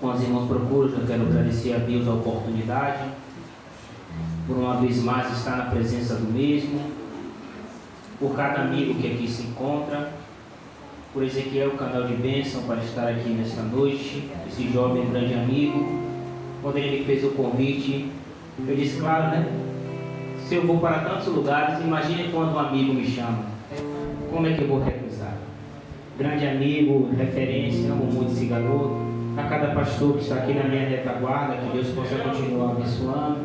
Com os irmãos procuram, eu quero agradecer a Deus a oportunidade, por uma vez mais estar na presença do mesmo, por cada amigo que aqui se encontra, por Ezequiel, canal de bênção, para estar aqui nesta noite, esse jovem grande amigo. Quando ele me fez o convite, eu disse, claro, né? Se eu vou para tantos lugares, imagine quando um amigo me chama. Como é que eu vou recusar? Grande amigo, referência, amo muito esse garoto. A cada pastor que está aqui na minha retaguarda, que Deus possa continuar abençoando.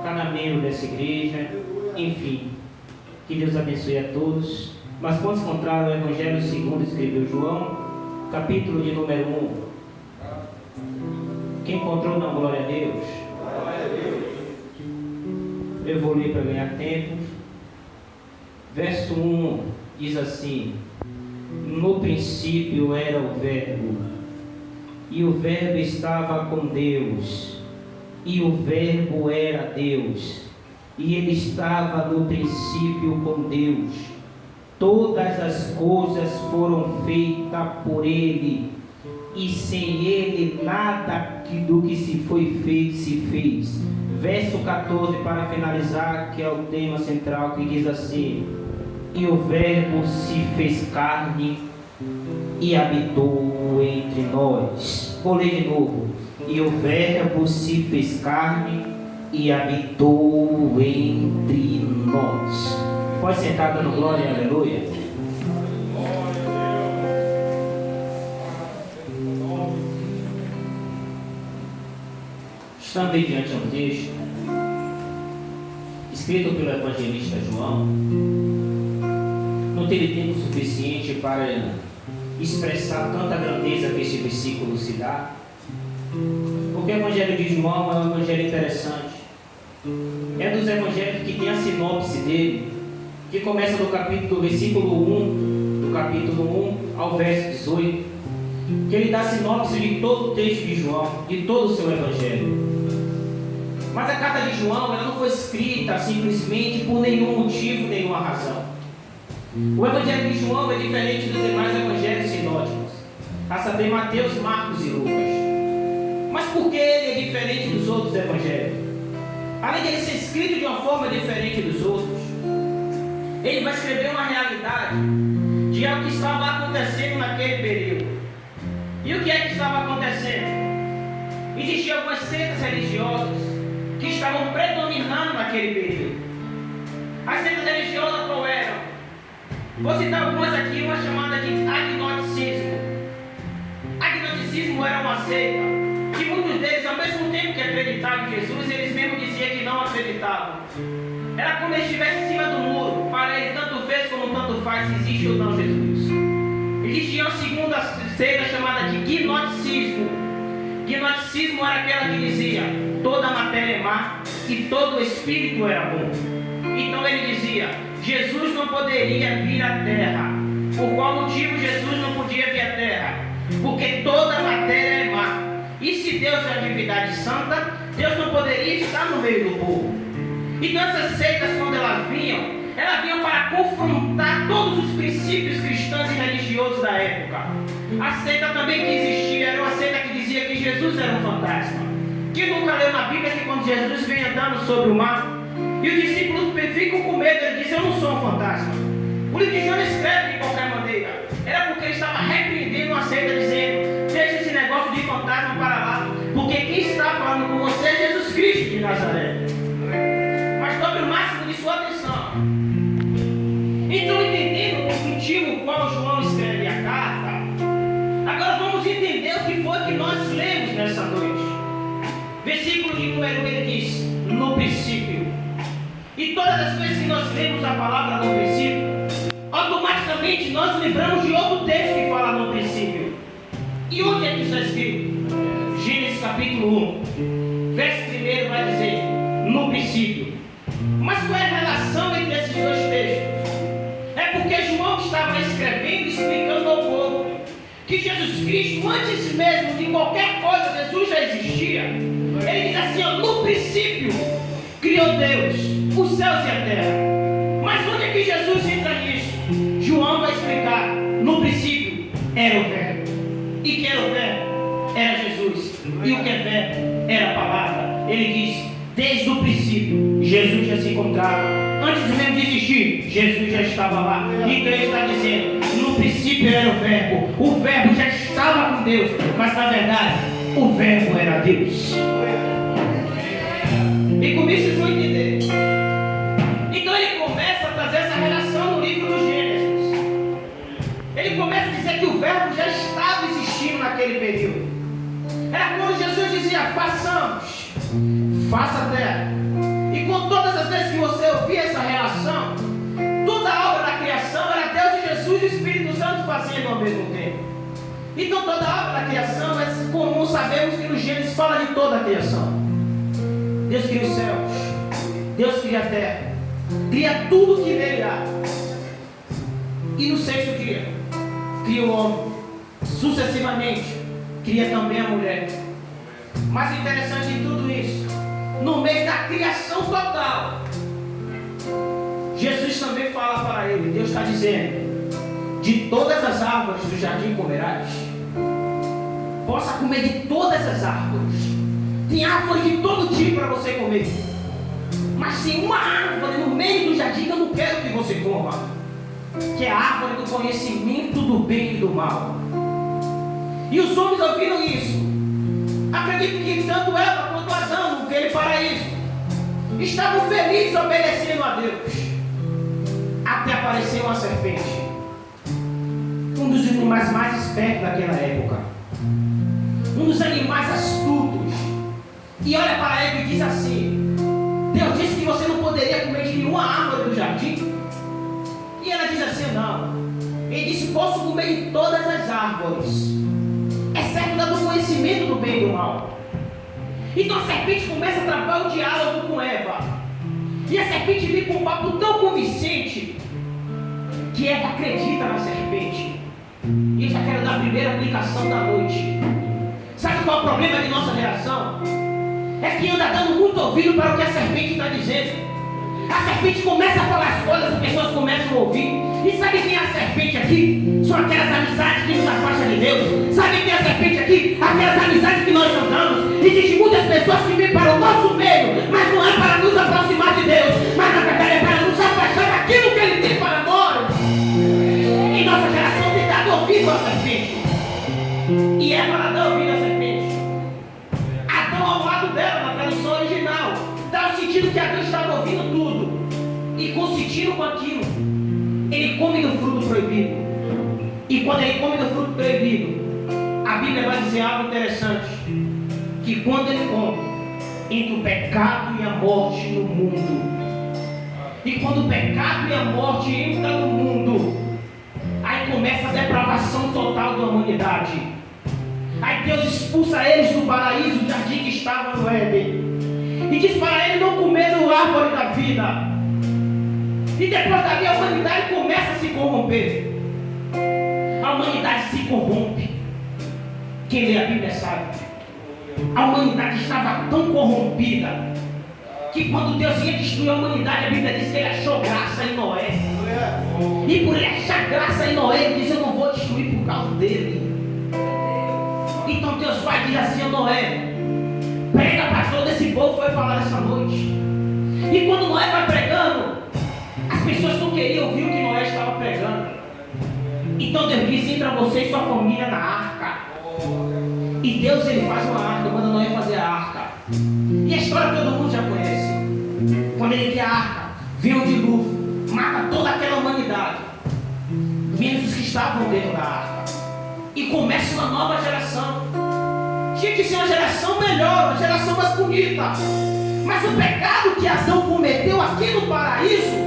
Cada membro dessa igreja, enfim, que Deus abençoe a todos. Mas quando se encontrar o Evangelho segundo escreveu João, capítulo de número 1. Quem encontrou, não, glória a Deus. Glória a Deus. Eu vou ler para ganhar tempo. Verso 1 diz assim: no princípio era o Verbo, e o Verbo estava com Deus, e o Verbo era Deus, e ele estava no princípio com Deus. Todas as coisas foram feitas por ele, e sem ele nada do que se foi feito se fez. Verso 14 para finalizar, que é o tema central, que diz assim: e o Verbo se fez carne e habitou entre nós. Vou ler de novo. E o Verbo se fez carne e habitou entre nós. Pode sentar dando glória e aleluia. Estando aí diante de um texto escrito pelo evangelista João. Não teve tempo suficiente para expressar tanta grandeza que este versículo se dá, porque o evangelho de João é um evangelho interessante. É dos evangelhos que tem a sinopse dele, que começa do versículo 1, do capítulo 1 ao verso 18, que ele dá a sinopse de todo o texto de João, de todo o seu evangelho. Mas a carta de João, ela não foi escrita simplesmente por nenhum motivo, nenhuma razão. O evangelho de João é diferente dos demais evangelhos sinóticos, a saber, Mateus, Marcos e Lucas. Mas por que ele é diferente dos outros evangelhos? Além de ele ser escrito de uma forma diferente dos outros, ele vai escrever uma realidade de algo que estava acontecendo naquele período. E o que é que estava acontecendo? Existiam algumas seitas religiosas que estavam predominando naquele período. As seitas religiosas qual eram? Vou citar algumas aqui, uma chamada de agnosticismo. Agnosticismo era uma seita que muitos deles, ao mesmo tempo que acreditavam em Jesus, eles mesmos diziam que não acreditavam. Era como se estivesse em cima do muro. Para eles, tanto fez como tanto faz se existe ou não Jesus. Existia uma segunda seita chamada de gnosticismo. Gnosticismo era aquela que dizia: toda a matéria é má e todo o espírito era bom. Então ele dizia: Jesus não poderia vir à terra. Por qual motivo Jesus não podia vir à terra? Porque toda a matéria é má. E se Deus é a divindade santa, Deus não poderia estar no meio do povo. Então essas seitas, quando elas vinham para confrontar todos os princípios cristãos e religiosos da época. A seita também que existia era uma seita que dizia que Jesus era um fantasma. Quem nunca leu na Bíblia que quando Jesus vem andando sobre o mar, e os discípulos ficam com medo, ele diz: eu não sou um fantasma. O livro de João escreve de qualquer maneira. Era porque ele estava repreendendo uma seita, dizendo: deixa esse negócio de fantasma para lá, porque quem está falando com você é Jesus Cristo de Nazaré. Mas dobre o máximo de sua atenção. Então, entendendo o motivo qual João escreve a carta, agora vamos entender o que foi que nós lemos nessa noite. Versículo de número 1, ele diz: no princípio. E todas as vezes que nós lemos a palavra no princípio, automaticamente nós lembramos de outro texto que fala no princípio. E onde é que está escrito? Gênesis capítulo 1, verso 1 vai dizer: no princípio. Mas qual é a relação entre esses dois textos? É porque João estava escrevendo e explicando ao povo que Jesus Cristo, antes mesmo de qualquer coisa, Jesus já existia. Ele diz assim: ó, no princípio criou Deus os céus e a terra. Mas onde é que Jesus entra nisso? João vai explicar: no princípio era o Verbo. E que era o Verbo? era Jesus. E o que é verbo era a palavra. Ele diz, desde o princípio, Jesus já se encontrava. Antes mesmo de existir, Jesus já estava lá. Então ele está dizendo, no princípio era o verbo já estava com Deus, mas na verdade, o verbo era Deus. E com isso vocês vão entender. Então ele começa a trazer essa relação no livro do Gênesis. Ele começa a dizer que o verbo já estava existindo naquele período. Era quando Jesus dizia, façamos, faça a terra. E com todas as vezes que você ouvia essa relação, toda a obra da criação era Deus e Jesus e o Espírito Santo fazendo ao mesmo tempo. Então toda a obra da criação é comum, sabemos que no Gênesis fala de toda a criação. Deus cria os céus, Deus cria a terra, cria tudo que nele há. E no sexto dia, cria o homem, sucessivamente, cria também a mulher. Mas o interessante de tudo isso, no meio da criação total, Jesus também fala para ele, Deus está dizendo, de todas as árvores do jardim comerás. Possa comer de todas as árvores. Tem árvore de todo tipo para você comer. Mas tem uma árvore no meio do jardim que eu não quero que você coma, que é a árvore do conhecimento do bem e do mal. E os homens ouviram isso. Acredito que tanto Eva quanto Adão, naquele paraíso, estavam felizes obedecendo a Deus. Até apareceu uma serpente, um dos animais mais espertos daquela época, um dos animais astutos. E olha para Eva e diz assim, Deus disse que você não poderia comer de nenhuma árvore do jardim. E ela diz assim, não. Ele disse, posso comer de todas as árvores, exceto da do conhecimento do bem e do mal. Então a serpente começa a travar o diálogo com Eva. E a serpente vem com um papo tão convincente que Eva acredita na serpente. E eu já quero dar a primeira aplicação da noite. Sabe qual é o problema de nossa geração? É que anda dando muito ouvido para o que a serpente está dizendo. A serpente começa a falar as coisas, as pessoas começam a ouvir. E sabe quem é a serpente aqui? São aquelas amizades que nos afastam de Deus. Sabe quem é a serpente aqui? Aquelas amizades que nós andamos. Existem muitas pessoas que vêm para o nosso meio, mas não é para nos aproximar de Deus, mas na verdade é para nos afastar daquilo que Ele tem para nós. E nossa geração tem dado ouvido à serpente. E Eva ela dá ouvido à serpente. Adão ao lado dela, na tradução original, dá o sentido que Adão estava ouvindo tudo e consentindo com aquilo. Ele come do fruto proibido. E quando ele come do fruto proibido, a Bíblia vai dizer algo interessante, que quando ele come, entra o pecado e a morte no mundo. E quando o pecado e a morte entram no mundo, aí começa a depravação total da humanidade. Aí Deus expulsa eles do paraíso, do jardim que estava no Éden, e diz para ele não comer do árvore da vida. E depois dali a humanidade começa a se corromper. A humanidade se corrompe. Quem lê a Bíblia sabe. A humanidade estava tão corrompida que quando Deus ia destruir a humanidade, a Bíblia diz que ele achou graça em Noé. E por ele achar graça em Noé, ele diz, eu não vou destruir por causa dele. Então Deus vai dizer assim a Noé, prega para todo esse povo, foi falar essa noite. E quando Noé vai pregando, as pessoas não queriam ouvir o que Noé estava pregando. Então Deus disse, entra você e sua família na arca. E Deus ele faz uma arca, manda Noé fazer a arca. E a história todo mundo já conhece. Quando ele cria a arca, vem um dilúvio, mata toda aquela humanidade, menos os que estavam dentro da arca. E começa uma nova geração. Tinha que ser uma geração melhor, uma geração mais bonita. Mas o pecado que Adão cometeu aqui no paraíso,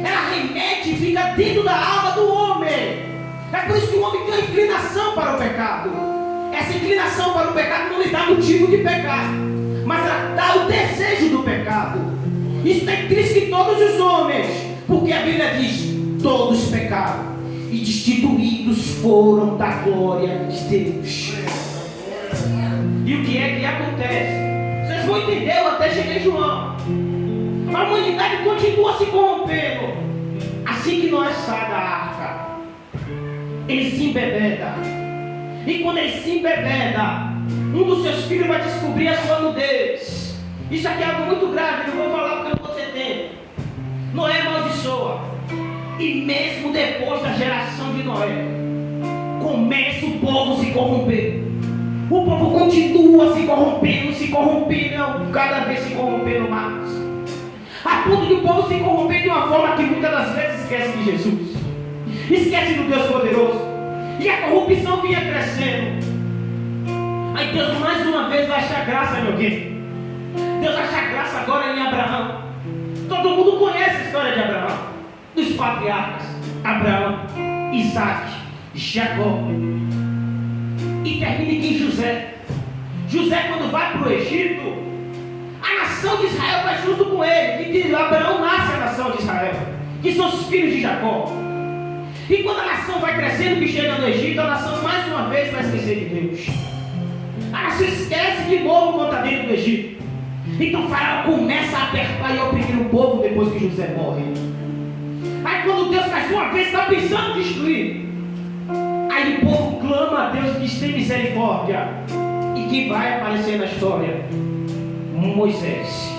ela remete e fica dentro da alma do homem. É por isso que o homem tem uma inclinação para o pecado. Essa inclinação para o pecado não lhe dá motivo de pecar, mas ela dá o desejo do pecado. Isso é intrínseco em todos os homens, porque a Bíblia diz, todos pecaram e destituídos foram da glória de Deus. E o que é que acontece? Vocês vão entender, eu até cheguei em João. A humanidade continua se corrompendo. Assim que Noé sai da arca, ele se embebeda. E quando ele se embebeda, um dos seus filhos vai descobrir a sua nudez. Isso aqui é algo muito grave, não vou falar porque eu não vou ter tempo. Noé amaldiçoa. E mesmo depois da geração de Noé, começa o povo a se corromper. O povo continua se corrompendo, cada vez se corrompendo mais. A ponto de o povo se corromper de uma forma que muitas das vezes esquece de Jesus, esquece do Deus poderoso, e a corrupção vinha crescendo. Aí Deus mais uma vez vai achar graça em alguém. Deus acha graça agora em Abraão. Todo mundo conhece a história de Abraão, dos patriarcas: Abraão, Isaac, Jacó. E termina aqui em José. José, quando vai para o Egito, a nação de Israel vai junto com ele. E de Abraão nasce a nação de Israel, que são os filhos de Jacó. E quando a nação vai crescendo, que chega no Egito, a nação mais uma vez vai esquecer de Deus. A nação esquece de novo quando está dentro do Egito. Então Faraó começa a apertar e oprimir o povo depois que José morre. Aí quando Deus mais uma vez está pensando em destruir, aí o povo clama a Deus e diz: tem misericórdia. E quem vai aparecer na história? Moisés.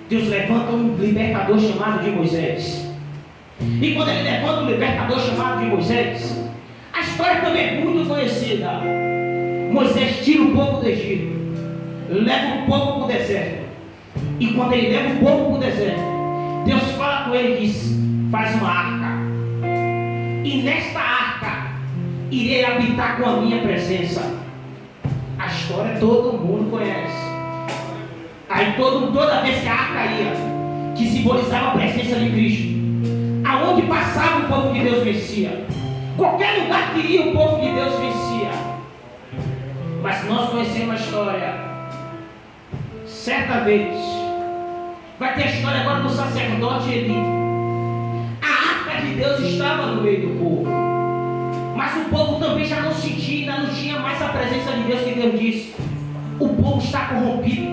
Deus levanta um libertador chamado de Moisés. E quando ele levanta um libertador chamado de Moisés, a história também é muito conhecida. Moisés tira o povo do Egito, leva o povo para o deserto. E quando ele leva o povo para o deserto, Deus fala com ele e diz: faz uma arca. E nesta arca irei habitar com a minha presença. A história todo mundo conhece. Aí toda vez que a arca ia, que simbolizava a presença de Cristo, aonde passava o povo de Deus vencia. Qualquer lugar que ia, o povo de Deus vencia. Mas nós conhecemos a história. Certa vez, vai ter a história agora do sacerdote Eli. A arca de Deus estava no meio do povo, mas o povo também já não sentia, ainda não tinha mais a presença de Deus, que Deus disse: o povo está corrompido,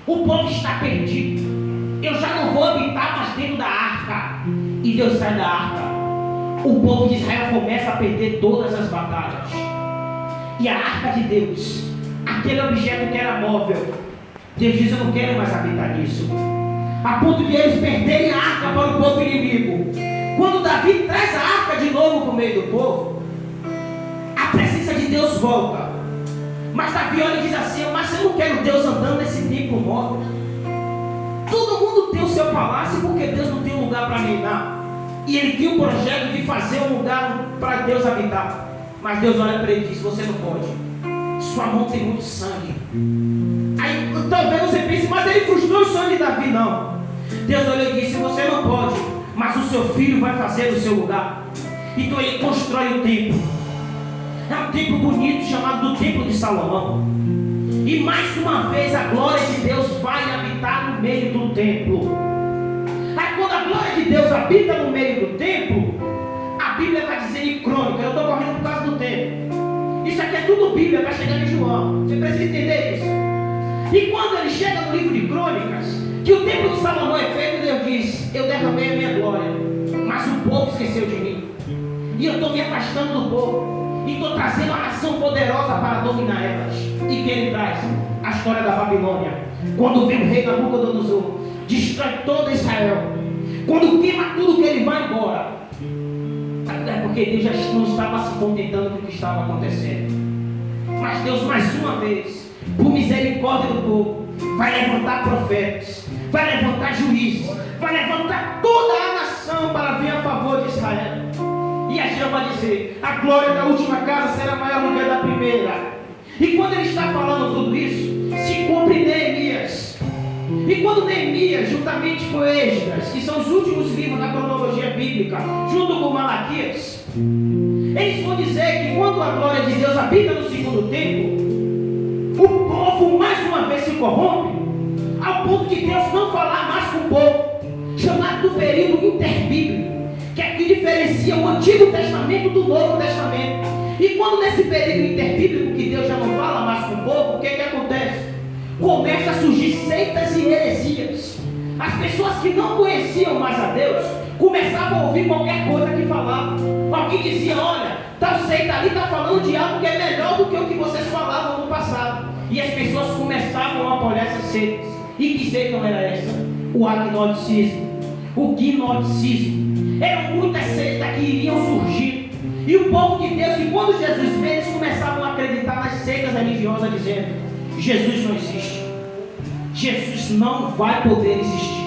o povo está perdido, eu já não vou habitar mais dentro da arca. E Deus sai da arca. O povo de Israel começa a perder todas as batalhas. E a arca de Deus, aquele objeto que era móvel, Deus diz: eu não quero mais habitar nisso. A ponto de eles perderem a arca para o povo inimigo. Quando Davi traz a arca de novo para o meio do povo, a presença de Deus volta. Mas Davi olha e diz assim: mas eu não quero Deus andando nesse templo móvel. Todo mundo tem o seu palácio, porque Deus não tem um lugar para reinar. E ele tinha um projeto de fazer um lugar para Deus habitar. Mas Deus olha para ele e diz: você não pode, sua mão tem muito sangue. Aí talvez você pense: mas ele frustrou o sonho de Davi. Não. Deus olhou e disse: você não pode, mas o seu filho vai fazer o seu lugar. Então ele constrói o templo. É um templo bonito, chamado do Templo de Salomão. E mais uma vez a glória de Deus vai habitar no meio do templo. Aí quando a glória de Deus habita no meio do templo, a Bíblia vai dizer em Crônica, eu estou correndo por causa do tempo, isso aqui é tudo Bíblia, vai chegar em João, você precisa entender isso. E quando ele chega no livro de Crônicas, que o templo de Salomão é feito, Deus diz: eu derramei a minha glória, mas o povo esqueceu de mim. E eu estou me afastando do povo. E estou trazendo uma nação poderosa para dominar elas. E que ele traz? A história da Babilônia. Quando vem o rei Nabucodonosor, destrói todo Israel. Quando queima tudo, que ele vai embora. Até porque Deus já não estava se contentando com o que estava acontecendo. Mas Deus, mais uma vez, por misericórdia do povo, vai levantar profetas, vai levantar juízes, vai levantar toda a nação para vir a favor de Israel. E a gente vai dizer: a glória da última casa será maior do que a da primeira. E quando ele está falando tudo isso, se cumpre Neemias. E quando Neemias, juntamente com Esdras, que são os últimos livros da cronologia bíblica, junto com Malaquias, eles vão dizer que quando a glória de Deus habita no segundo templo, o povo mais uma vez se corrompe, ao ponto de Deus não falar mais com o povo, chamado do período interbíblico, que é que diferencia o Antigo Testamento do Novo Testamento. E quando nesse período interbíblico que Deus já não fala mais com o povo, o que acontece? Começa a surgir seitas e heresias. As pessoas que não conheciam mais a Deus começavam a ouvir qualquer coisa que falava. Alguém dizia: olha, tal seita ali está falando de algo que é melhor do que o que vocês falavam no passado. E as pessoas começavam a apoiar essas seitas. E que seita não era essa? O agnosticismo, o gnosticismo. Eram muitas seitas que iriam surgir. E o povo de Deus, que quando Jesus veio, eles começavam a acreditar nas seitas religiosas, dizendo: Jesus não existe, Jesus não vai poder existir.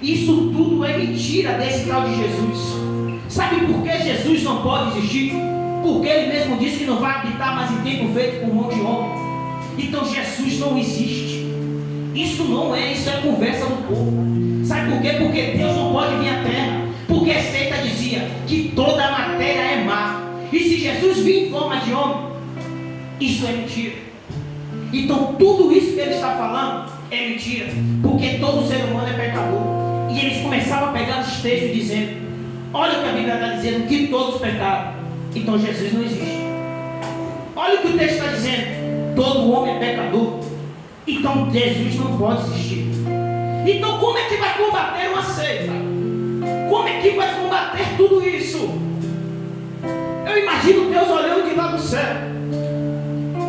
Isso tudo é mentira desse tal de Jesus. Sabe por que Jesus não pode existir? Porque ele mesmo disse que não vai habitar mais em tempo feito por mão de homem. Então Jesus não existe. Isso é conversa do povo. Sabe por quê? Porque Deus não pode vir à terra. Porque a seita dizia que toda a matéria é má. E se Jesus vir em forma de homem, isso é mentira. Então tudo isso que ele está falando é mentira. Porque todo ser humano é pecador. E eles começavam a pegar os textos dizendo: olha o que a Bíblia está dizendo, que todos pecaram. Então Jesus não existe. Olha o que o texto está dizendo: todo homem é pecador. Então Jesus não pode existir. Então como é que vai combater uma seita? Como é que vai combater tudo isso? Eu imagino Deus olhando de lá do céu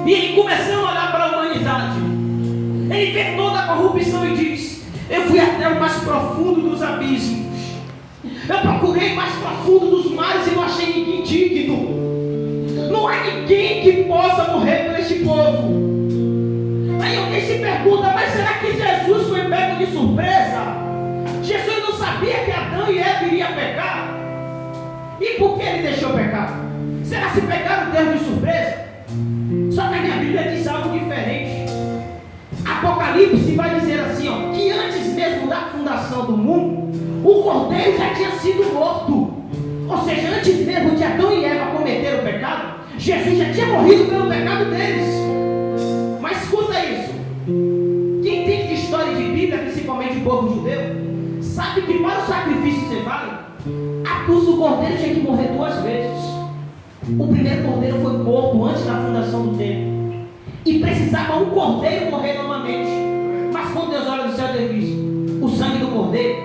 e ele começando a olhar para a humanidade. Ele vê toda a corrupção e diz: eu fui até o mais profundo dos abismos. Eu procurei mais profundo dos mares e não achei ninguém digno. Não há ninguém que possa morrer por este povo. Aí alguém se pergunta: mas será que Jesus foi pego de surpresa? Jesus não sabia que Adão e Eva iriam pecar? E por que ele deixou pecar? Será que pecaram Deus de surpresa? Só que a minha Bíblia diz algo diferente. Apocalipse vai dizer assim, ó, que antes mesmo da fundação do mundo, o cordeiro já tinha sido morto. Ou seja, antes mesmo de Adão e Eva cometer o pecado, Jesus já tinha morrido pelo pecado deles. Mas escuta isso. Quem entende de história de Bíblia, principalmente o povo judeu, sabe que para o sacrifício ser válido, o cordeiro tinha que morrer 2 vezes. O primeiro cordeiro foi morto antes da fundação do templo. E precisava um cordeiro morrer novamente. Mas quando Deus olha do céu, Deus diz: o sangue do cordeiro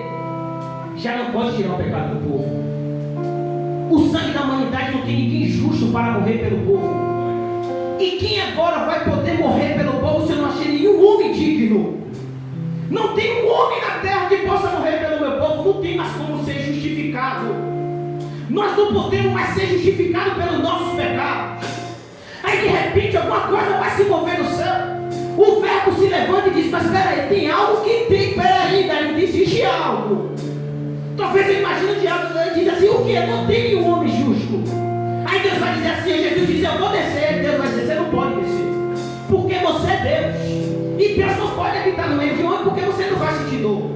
já não pode tirar o pecado do povo. O sangue da humanidade não tem ninguém justo para morrer pelo povo. E quem agora vai poder morrer pelo povo se eu não achei nenhum homem digno? Não tem um homem na terra que possa morrer pelo meu povo. Não tem mais como ser justificado. Nós não podemos mais ser justificados pelos nossos pecados. Aí de repente alguma coisa vai se mover no céu. O verbo se levanta e diz: mas espera aí, tem algo que tem, espera aí, ainda existe algo. Talvez eu imagine o diabo diz assim: o que? Não tem nenhum homem justo. Aí Deus vai dizer assim, Jesus diz: eu vou descer. Deus vai dizer: você não pode descer, porque você é Deus. E Deus não pode habitar no meio de homem, porque você não vai sentir dor.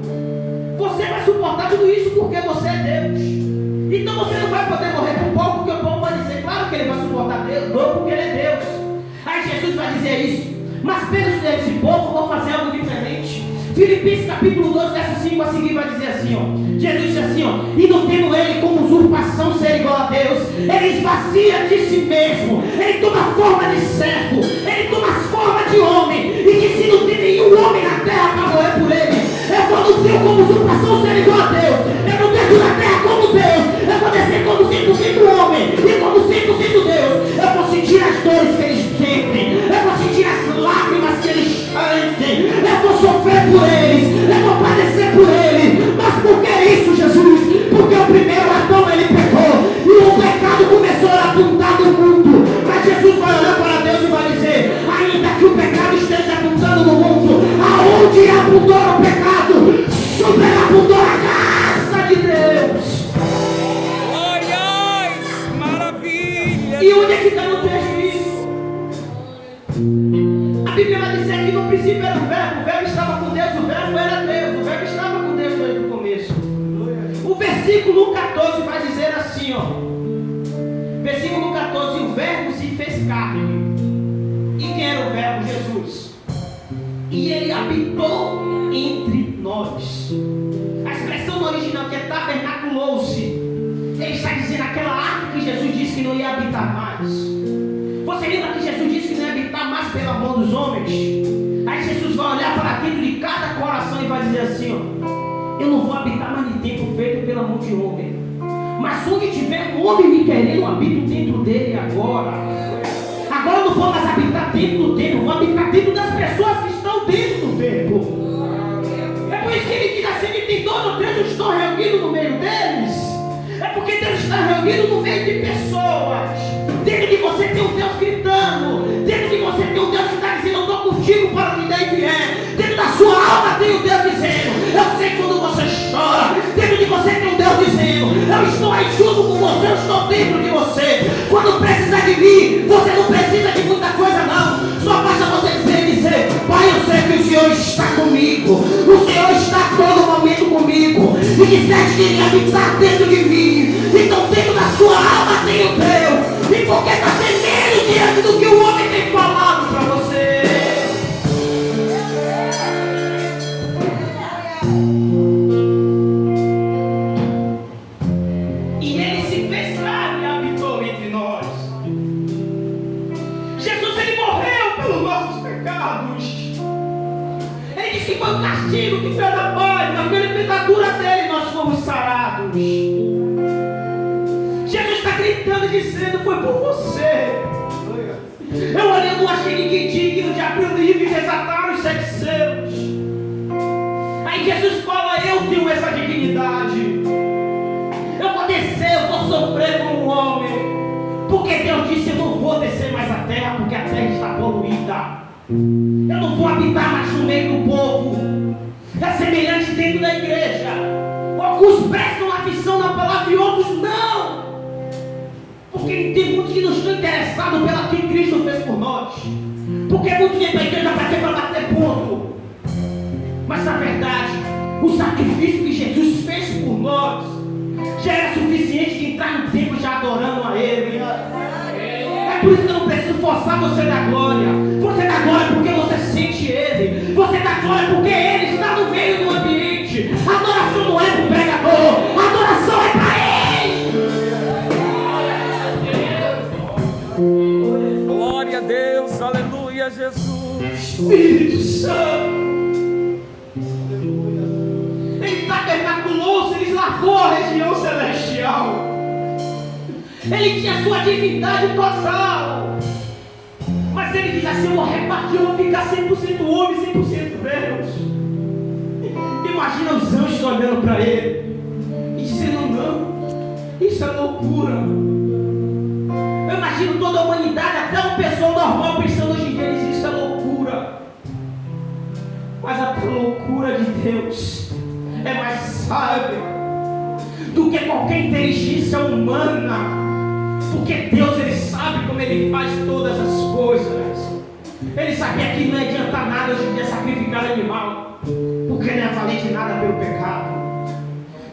Você vai suportar tudo isso porque você é Deus. Então você não vai poder morrer para o povo, porque o povo vai dizer: claro que ele vai suportar dor porque ele é Deus. Aí Jesus vai dizer isso: mas penso desse povo, vou fazer algo diferente. Filipenses capítulo 12, verso 5 a seguir vai dizer assim, ó. Jesus diz assim, ó: e não tendo ele como usurpação ser igual a Deus, ele esvazia de si mesmo, ele toma forma de servo, ele toma forma de homem, e que se não tem nenhum homem na terra para morrer por ele, eu não tenho como usurpação ser igual a Deus, eu não desço na terra como Deus, eu vou descer como 100% homem, e como 100% Deus, eu vou sentir as dores que eles sentem, eu vou sentir as lágrimas que eles chantem, eu vou sofrer por eles, eu vou padecer por eles. Mas por que isso, Jesus? Porque o primeiro Adão ele pecou, e o pecado começou a apontar no mundo. Mas Jesus vai olhar para Deus e vai dizer: ainda que o pecado esteja apontando no mundo, aonde abundou o pecado, superabundou a graça de Deus. Ai, maravilha! E onde é que está no texto isso? A Bíblia vai dizer que no princípio era o verbo estava com Deus, o verbo era Deus, o verbo estava com Deus desde o começo. O versículo 14 vai dizer assim, ó. Versículo 14: o verbo se fez carne. E quem era o verbo? Jesus. E ele habitou entre nós. A expressão no original que é tabernaculou-se, ele está dizendo aquela arca que Jesus disse que não ia habitar mais. Você lembra que Jesus disse que não ia habitar mais pela mão dos homens? Aí Jesus vai olhar para dentro de cada coração e vai dizer assim, ó: eu não vou habitar mais de tempo feito pela mão de Mas onde tiver um homem me querendo, eu habito dentro dele agora. Agora eu não vou mais habitar dentro do templo, vou habitar dentro das pessoas que estão dentro do templo. É por isso que ele diz assim, que tem 2 ou 3 eu estou reunido no meio deles. É porque Deus está reunido no meio de pessoas. Dentro de você tem um Deus gritando. Dentro de você tem um Deus que está dizendo, eu estou contigo para onde der e vier. Dentro da sua alma tem um Deus dizendo, eu sei quando você chora. Dentro de você tem um Deus dizendo, eu estou aí junto com você, eu estou dentro de você. Quando precisar de mim, você não precisa de muita coisa não. Só basta você dizer, Pai, eu sei que o Senhor está comigo. O Senhor está todo momento comigo. E disseste que ele habitar dentro de mim. Então dentro da sua alma tem o Deus. E por que está temendo diante do que o homem tem falado para você? E ele se fez carne e habitou entre nós. Jesus, ele morreu pelos nossos pecados. Ele disse que foi o castigo que fez a paz, mas pela pecadura dele nós fomos sarados. Jesus está gritando, dizendo, foi por você. Eu olhei, não achei ninguém digno de abrir o livro e desatar os 7 selos. Aí Jesus fala, eu tenho essa dignidade. Eu vou descer, eu vou sofrer como um homem. Porque Deus disse, eu não vou descer mais a terra, porque a terra está poluída. Eu não vou habitar mais no meio do povo. É semelhante dentro da igreja. Alguns prestam atenção na palavra e outros não. Porque tem muitos que não estão interessados pelo que Cristo fez por nós. Porque muitos vêm para a igreja para bater ponto. Mas na verdade, o sacrifício que Jesus fez por nós já era suficiente de entrar no templo já adorando a Ele. É por isso que eu não preciso forçar você da glória. Você dá glória porque você sente Ele. Você dá glória porque Ele está no meio do ambiente. A adoração não é para o pregador. A adoração é para Ele. Glória a Deus, aleluia, Jesus. Espírito Santo. Ele tabernaculou-se, ele largou a região celestial. Ele tinha sua divindade total. Mas ele diz assim, eu vou repartir, eu vou ficar 100% homem, 100% Deus. Imagina os anjos olhando para ele e dizendo, não, isso é loucura. Eu imagino toda a humanidade, até uma pessoa normal pensando hoje em dia, isso é loucura. Mas a loucura de Deus é mais sábia do que qualquer inteligência humana. Porque Deus, ele sabe como ele faz todas as coisas. Ele sabia que não adianta nada hoje em dia sacrificar animal, porque não ia valer de nada pelo pecado.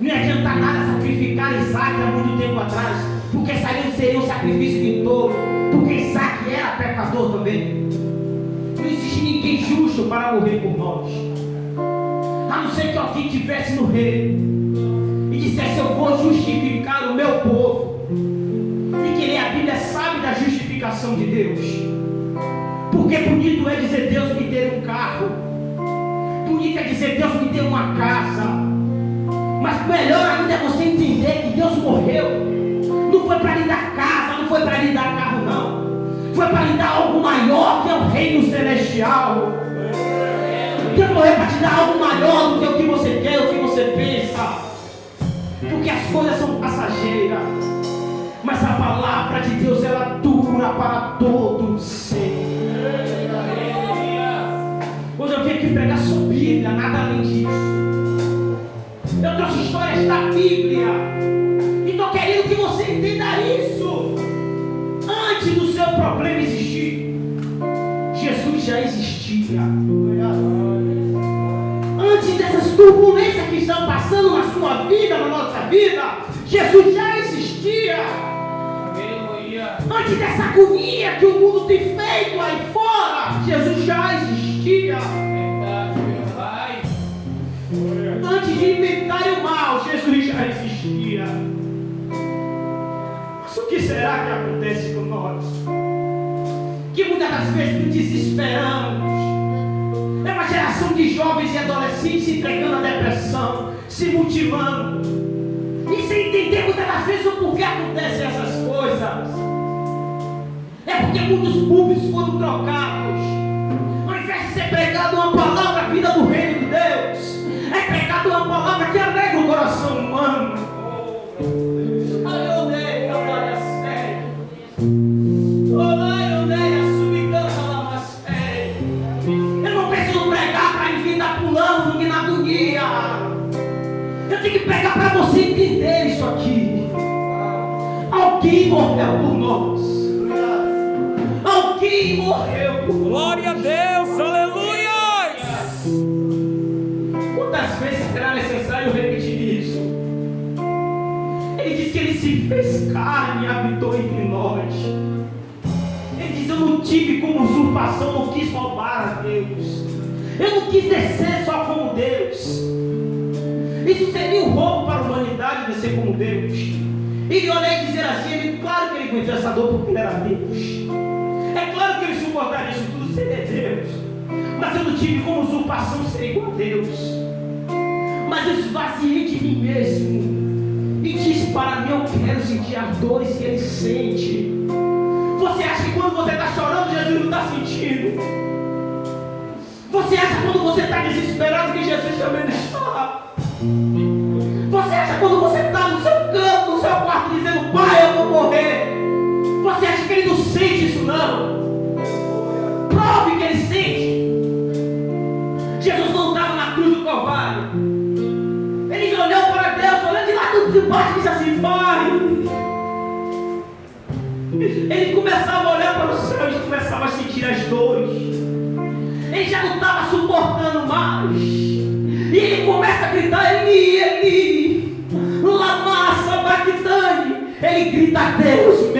Não adianta nada sacrificar Isaac há muito tempo atrás, porque seria um sacrifício de touro, porque Isaac era pecador também. Não existe ninguém justo para morrer por nós, a não ser que alguém estivesse no reino e dissesse, eu vou justificar o meu povo. E que a Bíblia sabe da justificação de Deus. Porque bonito é dizer, Deus me deu um carro. Bonito é dizer, Deus me deu uma casa. Mas melhor ainda é você entender que Deus morreu. Não foi para lhe dar casa, não foi para lhe dar carro, não. Foi para lhe dar algo maior, que é o reino celestial. Deus morreu para te dar algo maior do que o que você quer, o que você pensa. Porque as coisas são passageiras. Mas a palavra de Deus, ela dura para todo sempre. Hoje eu vim aqui pregar sobre Bíblia, nada além disso. Eu trouxe histórias da Bíblia. E estou querendo que você entenda isso. Antes do seu problema existir, Jesus já existia. Antes dessas turbulências que estão passando na sua vida, na nossa vida, Jesus já existia. Antes dessa agonia que o mundo tem feito aí fora, Jesus já existia. Antes de inventarem o mal, Jesus já existia. Mas o que será que acontece com nós? Que muitas das vezes nos desesperamos. É uma geração de jovens e adolescentes se entregando à depressão, se mutilando, e sem entender muitas das Às vezes o porquê acontecem essas coisas é porque muitos púlpitos foram trocados. Ao invés de ser pregado uma palavra, a vida do reino de Deus, é pregado uma palavra que alegra o coração humano. Eu não preciso pregar para ninguém estar pulando, ninguém na agonia. Eu tenho que pregar para você entender isso aqui. Alguém morreu por nós. Alguém morreu por nós. Glória a Deus, aleluia. Quantas vezes será necessário repetir isso? Ele diz que ele se fez carne e habitou entre nós. Ele diz: eu não tive como usurpação, não quis roubar a Deus. Eu não quis descer só como Deus. Isso seria um roubo para a humanidade, descer como Deus. Ele olha e dizer assim, claro que ele aguentou essa dor porque ele era Deus. É claro que ele suportaria isso tudo, seria Deus. Mas eu não tive como usurpação ser igual a Deus. Mas eu esvaziei de mim mesmo e disse: para mim, eu quero sentir as dores que ele sente. Você acha que quando você está chorando, Jesus não está sentindo? Você acha quando você está desesperado que Jesus também não está? Você acha quando você está no seu canto, no seu quarto, dizendo: pai, eu vou morrer? Você acha que ele não sente isso, não? Prove que ele sente. Jesus não estava na cruz do Calvário. Ele olhou para Deus, olhando de lá de baixo e disse assim: pai. Ele começava a olhar para o céu e começava a sentir as dores. Ele já não estava suportando mais. E ele começa a gritar: Eli, lama sabachthani. Ele grita: Deus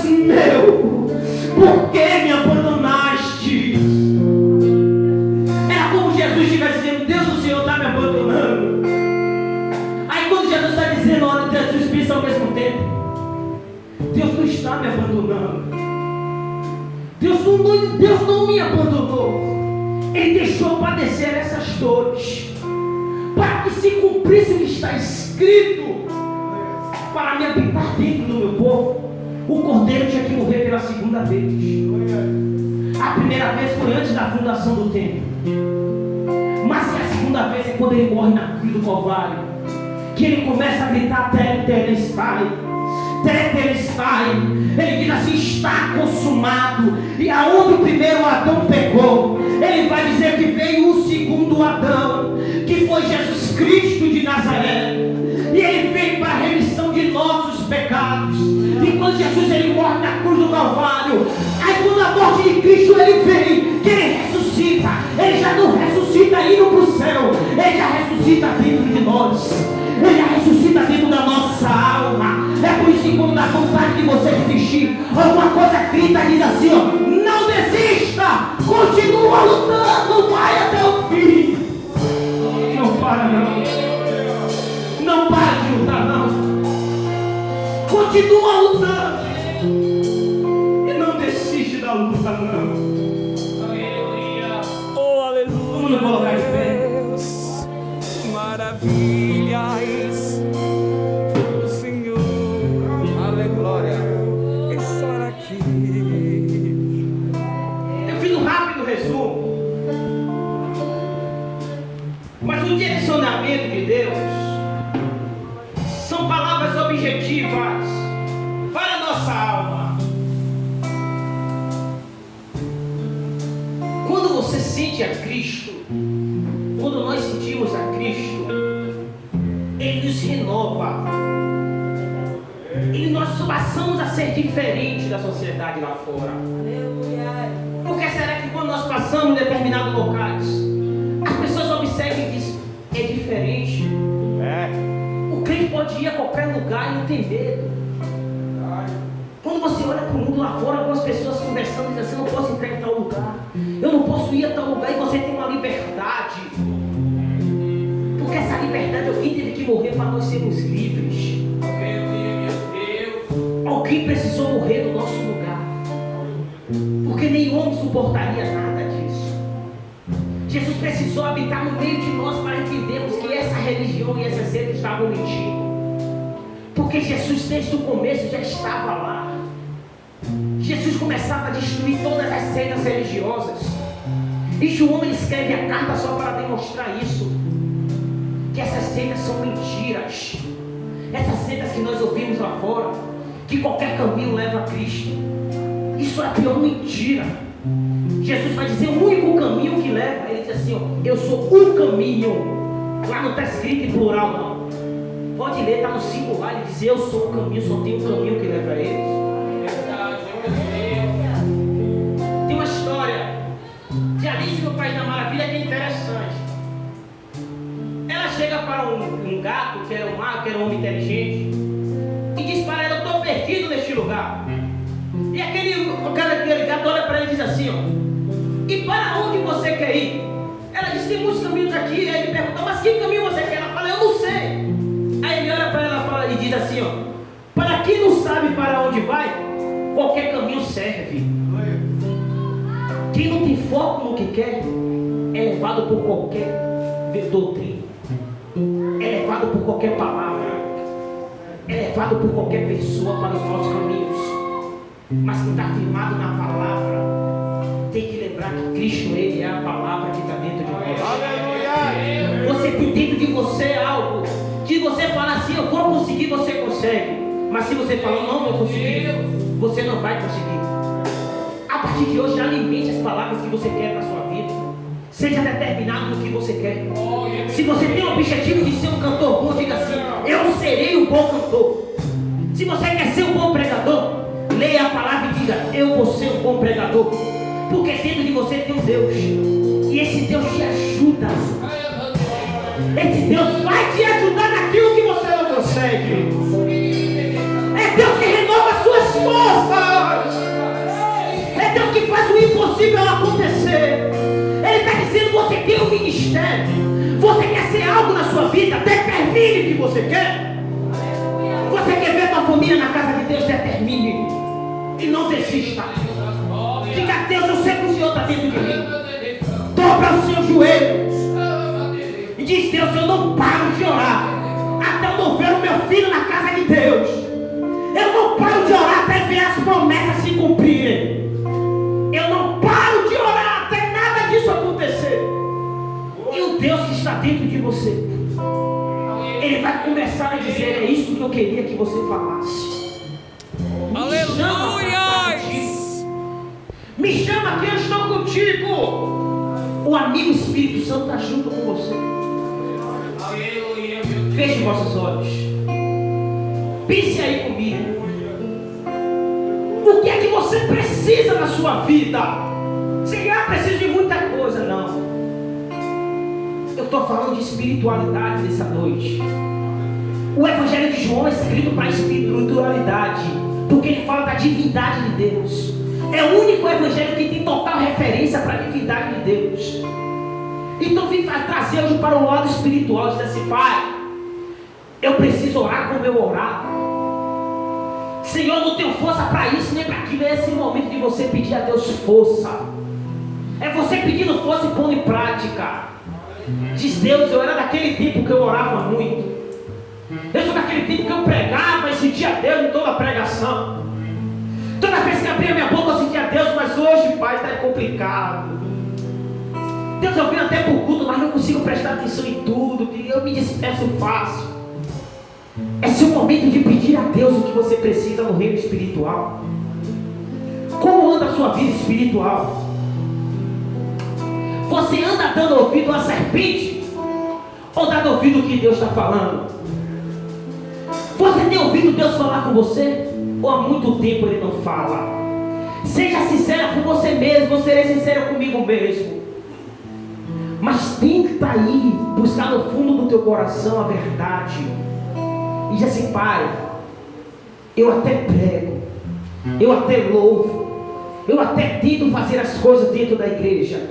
meu, por que me abandonaste? Era como Jesus estivesse dizendo: Deus, o Senhor está me abandonando. Aí quando Jesus está dizendo, olha, Jesus pensa ao mesmo tempo: Deus não está me abandonando. Deus não me abandonou. Ele deixou padecer essas dores para que se cumprisse o que está escrito, para me habitar dentro do meu povo. O Cordeiro tinha que morrer pela segunda vez. A primeira vez foi antes da fundação do templo, mas a segunda vez é quando ele morre na cruz do Calvário, que ele começa a gritar: Tetelestai. Ele diz assim: está consumado. E aonde o primeiro Adão pegou, ele vai dizer que veio o segundo Adão, que foi Jesus Cristo de Nazaré. E ele veio para a remissão de nossos pecados. E quando Jesus ele morre na cruz do Calvário, aí quando a morte de Cristo ele vem, que ele ressuscita. Ele já não ressuscita indo para o céu, ele já ressuscita dentro de nós. Ele já ressuscita dentro da nossa alma. É por isso que quando dá vontade de você desistir, alguma coisa grita e diz assim: ó, não desista, continua lutando, vai até o fim. Não para não. Não para de lutar não. Continua lutando. E não desiste da luta não. Aleluia. Oh, aleluia. Vamos nos colocar de pé. Maravilhas do Senhor. Aleluia. Estar aqui. Eu fiz um rápido resumo, mas o direcionamento de Deus são palavras objetivas para a nossa alma. Quando você sente a Cristo, quando nós sentimos a Cristo, Ele nos renova. E nós passamos a ser diferentes da sociedade lá fora. Por que será que quando nós passamos em determinados locais, as pessoas observam e dizem: é diferente? O crente pode ir a qualquer lugar e não tem medo. Quando você olha para o mundo lá fora, algumas pessoas conversando e dizem assim: eu não posso entrar em tal lugar, eu não posso ir a tal lugar, e você tem uma liberdade. Porque essa liberdade, alguém teve que morrer para nós sermos livres. Alguém precisou morrer no nosso lugar, porque nenhum homem suportaria nada disso. Jesus precisou habitar no meio de nós para entendermos que essa religião e essa seita estavam mentindo. Porque Jesus desde o começo já estava lá. Jesus começava a destruir todas as seitas religiosas. E João ele escreve a carta só para demonstrar isso. Que essas seitas são mentiras. Essas seitas que nós ouvimos lá fora, que qualquer caminho leva a Cristo. Isso é a pior mentira. Jesus vai dizer o único caminho que leva. Ele diz assim, ó, eu sou o caminho. Lá não está escrito em plural não. Pode ler, está no singular. Ele diz, eu sou o caminho, só tem um caminho que leva a eles. Tem uma história de Alice no País da Maravilha que é interessante. Ela chega para um gato, que era um mago, que era um homem inteligente, e diz para ela, eu estou perdido neste lugar. E aquele gato olha para ele e diz assim, ó, e para onde você quer ir? Ela diz, tem muitos caminhos aqui. Aí ele pergunta, mas que caminho você quer? Ela fala, eu não sei. Aí ele olha para ela e diz assim, ó, para quem não sabe para onde vai, qualquer caminho serve. Quem não tem foco no que quer, é levado por qualquer doutrina, é levado por qualquer palavra, é levado por qualquer pessoa para os nossos caminhos. Mas quem está firmado na palavra, tem que lembrar que Cristo, Ele é a palavra que está dentro de nós. Você tem dentro de você algo que você fala assim, eu vou conseguir, você consegue. Mas se você falar, não vou conseguir, você não vai conseguir. A partir de hoje, alimente as palavras que você quer para a sua vida. Seja determinado no que você quer. Se você tem o objetivo de ser um cantor bom, diga assim, eu serei um bom cantor. Se você quer ser um bom pregador, leia a palavra e diga, eu vou ser um bom pregador. Porque dentro de você tem um Deus. E esse Deus te ajuda. Esse Deus vai te ajudar naquilo que você não consegue. É Deus que renova suas forças. É Deus que faz o impossível acontecer. Ele está dizendo, você tem um ministério. Você quer ser algo na sua vida, determine o que você quer. Você quer ver a tua família na casa de Deus, determine. E não desista. Diga, Deus, eu sei que o Senhor está dentro de mim. Dobra os seus joelhos. E diz, Deus, eu não paro de orar até eu não ver o meu filho na casa de Deus. Eu não paro de orar até ver as promessas se cumprirem. Eu não paro de orar até nada disso acontecer. E o Deus que está dentro de você, Ele vai começar a dizer, é isso que eu queria que você falasse. Aleluia! Me chama que eu estou contigo. O amigo Espírito Santo está junto com você. Feche vossos olhos. Pense aí comigo. O que é que você precisa na sua vida? Senhor, preciso de muita coisa. Não. Eu estou falando de espiritualidade nessa noite. O Evangelho de João é escrito para espiritualidade, porque ele fala da divindade de Deus. É o único evangelho que tem total referência para a divindade de Deus. Então vim trazer hoje para o lado espiritual. Diz assim, Pai, eu preciso orar como eu orar. Senhor, eu não tenho força para isso nem para aquilo. É esse momento de você pedir a Deus força. É você pedindo força e pondo em prática. Diz Deus, eu era daquele tempo que eu orava muito. Eu sou daquele tempo que eu pregava e sentia Deus em toda a pregação. Toda vez que abria minha boca eu sentia Deus, mas hoje, Pai, está complicado. Deus, eu venho até para o culto, mas não consigo prestar atenção em tudo, eu me disperso fácil. Esse é o momento de pedir a Deus o que você precisa no reino espiritual. Como anda a sua vida espiritual? Você anda dando ouvido à serpente? Ou dando ouvido ao que Deus está falando? Você tem ouvido Deus falar com você? Ou há muito tempo Ele não fala? Seja sincera com você mesmo, eu serei sincero comigo mesmo. Mas tenta aí buscar no fundo do teu coração a verdade. E diz assim, Pai, eu até prego, eu até louvo, eu até tento fazer as coisas dentro da igreja,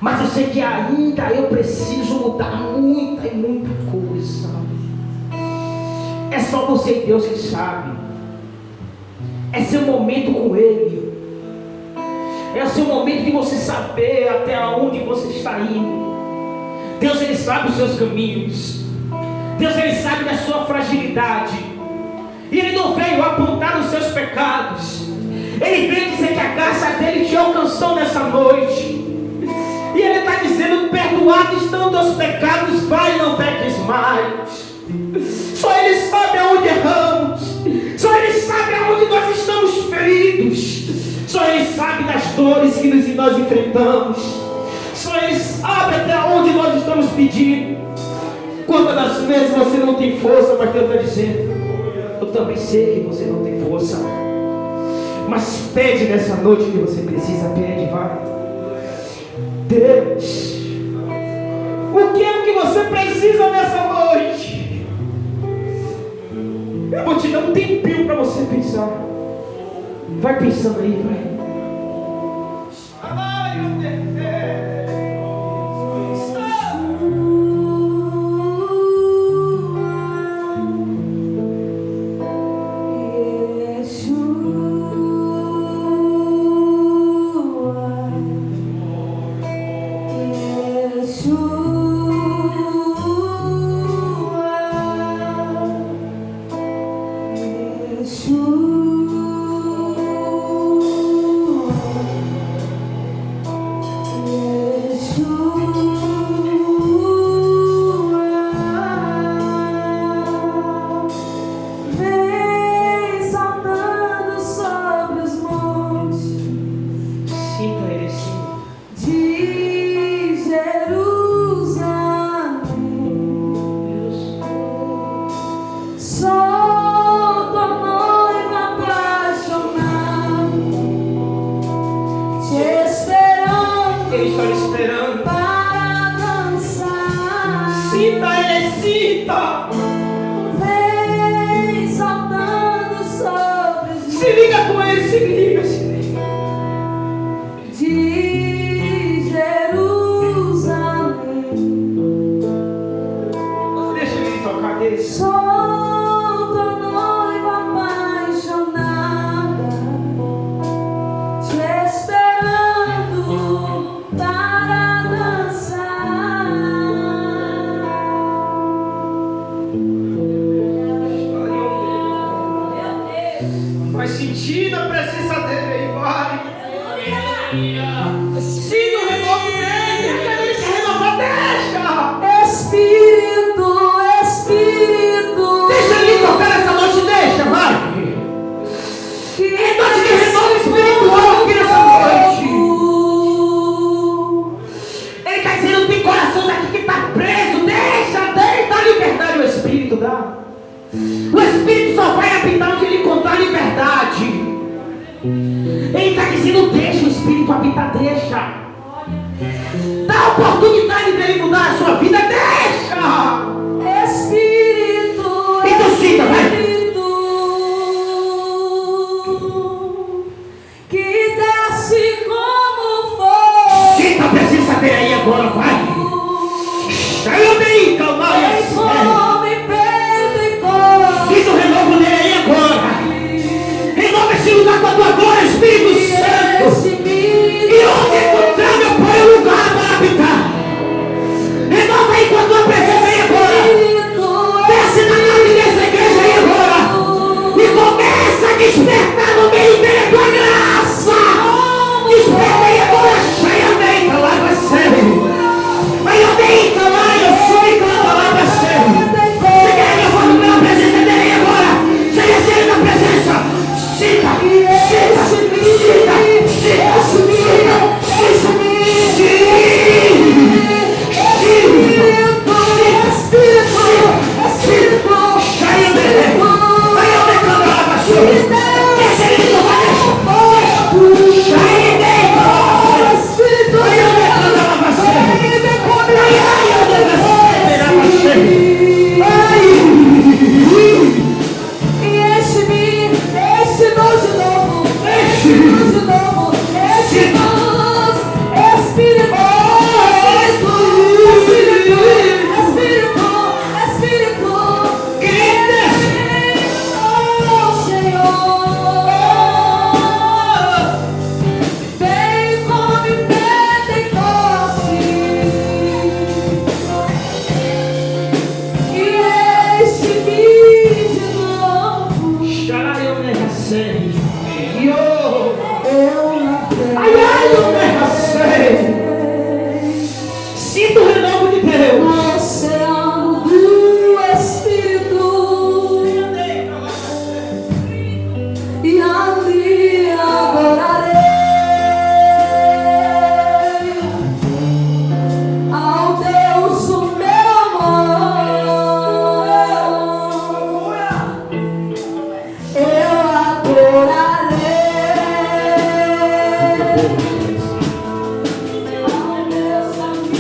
mas eu sei que ainda eu preciso mudar muita e muita coisa. É só você e Deus que sabe. É seu momento com Ele. É o seu momento de você saber até onde você está indo. Deus, Ele sabe os seus caminhos. Deus, Ele sabe da sua fragilidade. E Ele não veio apontar os seus pecados. Ele veio dizer que a graça dele te alcançou nessa noite. E Ele está dizendo: perdoados estão teus pecados, vai, não peques mais. Só Ele sabe aonde erramos. Só Ele sabe aonde nós estamos feridos. Só Ele sabe das dores que nós enfrentamos. Só Ele sabe até onde nós estamos pedindo. Quantas das vezes você não tem força, mas Deus está dizendo: eu também sei que você não tem força, mas pede nessa noite que você precisa. Pede, vai. Deus, o que é que você precisa nessa noite? Eu vou te dar um tempinho para você pensar. Vai pensando aí, vai. Renova aí com a tua presença aí agora.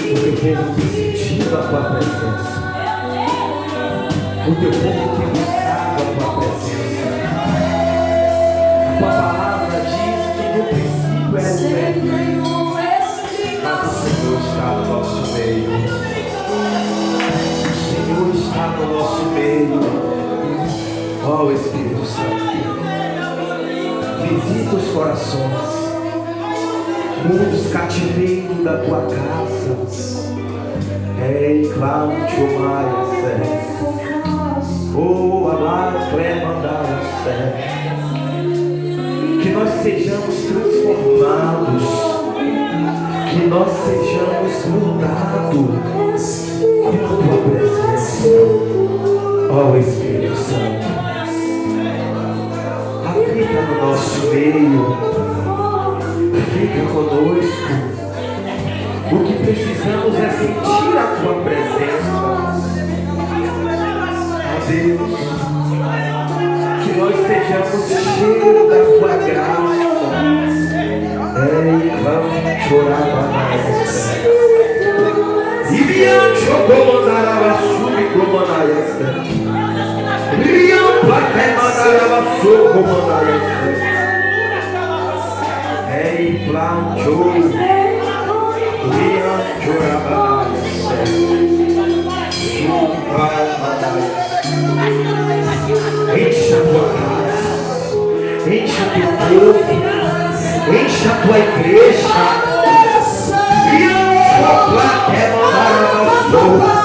Porque temos sentido a tua presença. O teu povo tem buscado a tua presença. A tua palavra diz que no princípio era o Verbo, mas o Senhor está no nosso meio. O Senhor está no nosso meio. Ó Espírito Santo, visita os corações, muda os cativeiros da tua casa. Ei, Cláudio Maia, oh, amado, clemandar que nós sejamos transformados, que nós sejamos mudados pela tua presença, ó Espírito Santo. Habita no nosso meio, fica conosco. O que precisamos é sentir a tua presença, ó Deus, que nós sejamos cheios da tua graça. Ei, vamos chorar para nós. E diante o comandar a sua e comandar a Riam para mandar a sua comandar a Ei, plancho. Encha a tua casa, encha teu povo, encha a tua igreja. E a tua placa é mandar a